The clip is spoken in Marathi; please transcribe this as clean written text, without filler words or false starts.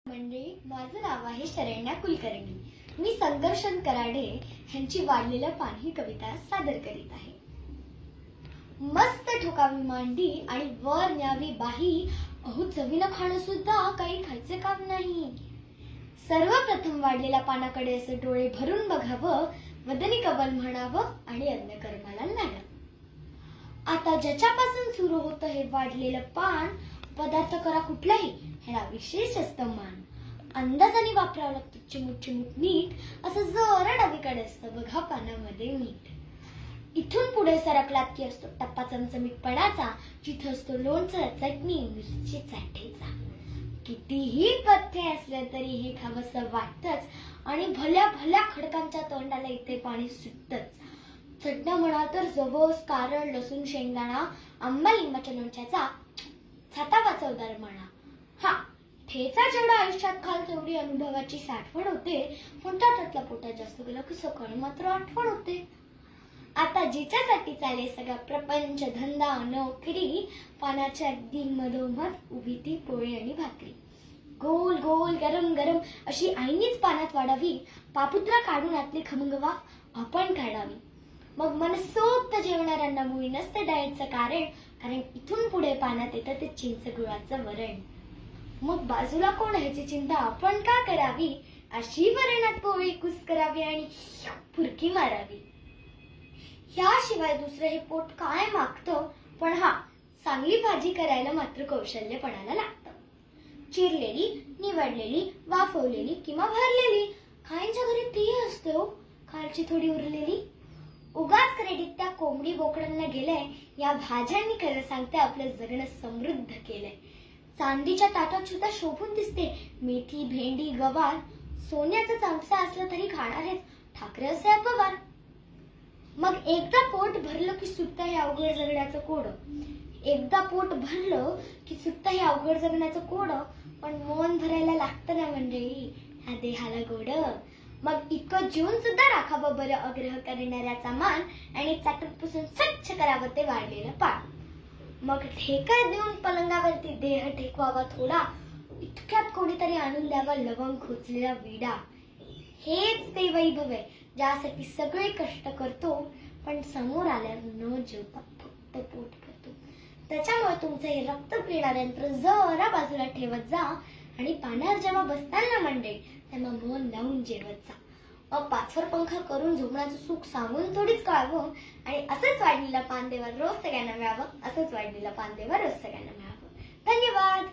मंडळी, माझं नाव आहे शरण्या कुलकर्णी. मी संघर्षण कराडे यांची वाढलेलं पान ही कविता सादर करीत आहे. मस्त ठोकावी मांडी आणि वर न्यावी बाही, अहो चवीनं खाणं सुद्धा काही खायचे काम नाही. सर्वप्रथम वाढलेल्या पानाकडे असे डोळे भरून बघावं, वदनी कवल म्हणावं आणि अन्न कर्माला लाडावं. आता ज्याच्यापासून सुरू होतं हे वाढलेलं पान, पदार्थ करा कुठलाही ह्याला विशेष असतं मान. अंदाजाने वापरावं लागतं चिमूट मीठ, असं जरा डावीकडे असतं बघा पानामध्ये मीठ. इथून पुढे सरकलात की असतो टप्पा चमचमीतपणाचा, जिथं असतो लोणचं, चटणी, मिरची चाटायचा. कितीही पथ्य असलं तरी हे खावंसं वाटतंच आणि भल्या भल्या खडकांच्या तोंडाला इथे पाणी सुटतंच. चटण्या म्हणा तर जवस, कारळ, लसूण, शेंगदाणा, आंबा लिंबाच्या लोणच्याचा छाता वाचवदार म्हणा. हा, ठेचा जेवढा आयुष्यात खाल तेवढी अनुभवाची साठवण होते, पण त्यातला पोटात जास्त गेला की सकाळी मात्र आठवण होते. आता जिच्यासाठी चाले सगळा प्रपंच, धंदा, नोकरी, पानाच्या अगदी मधोमध उभी ती पोळी आणि भाकरी. गोल गोल गरम गरम अशी आईनीच पानात वाढावी, पापुत्रा काढून आतली खमंग वाफ आपण काढावी. मग मनसोक्त जेवणाऱ्यांना मुळी नसते डाएटचं कारण इथून पुढे पानात येतं ते चिंच गुळाचं वरण. मग बाजूला कोण ह्याची चिंता आपण का करावी, अशी वरणात पोळी कुस्करावी आणि फुरकी मारावी. ह्याशिवाय दुसरं हे पोट काय मागतं, पण हा, चांगली भाजी करायला मात्र कौशल्यपणाला लागतं. चिरलेली, निवडलेली, वाफवलेली किंवा भरलेली, काहींच्या घरी ती असते हो, कालची थोडी उरलेली. उगाच क्रेडिट त्या कोंबडी बोकडांना गेलंय, या भाज्यांनी खरं सांगते आपलं जगणं समृद्ध केलंय. चांदीच्या ताटात सुद्धा शोभून दिसते मेथी, भेंडी, गवार. सोन्याचं चमचा असलं तरी खाणार हेच ठाकरे असे अपवार. मग एकदा पोट भरलं की सुद्धा हे अवघड जगण्याचं कोडं. अवघड जगण्याचं कोडं, पण मन भरायला लागतं ना मंडळी ह्या देहाला गोड. मग इतकं जीवन सुद्धा राखावं बरं आग्रह करणाऱ्याचा मान, आणि चाटून पुसून स्वच्छ करावं ते वाढलेलं पान. मग ठेका देऊन पलंगावरती देह टेकवावा थोडा, इतक्यात कोणीतरी आणून द्यावा लवंग खोचलेला विडा. हेच ते वैभव आहे ज्यासाठी सगळे कष्ट करतो, पण समोर आल्यावर न जेवता फक्त पोट भरतो. त्याच्यामुळे तुमचं हे रक्त पिणारं यंत्र जरा बाजूला ठेवत जा आणि पानावर जेव्हा बसताना मंडळी तेव्हा मन लावून जेवत जा. मग पाचवर पंखा करून झोपण्याचं सुख सांगून थोडीच कळावं, आणि असंच वाढलेलं पान देवा रोज सगळ्यांना मिळावं. धन्यवाद.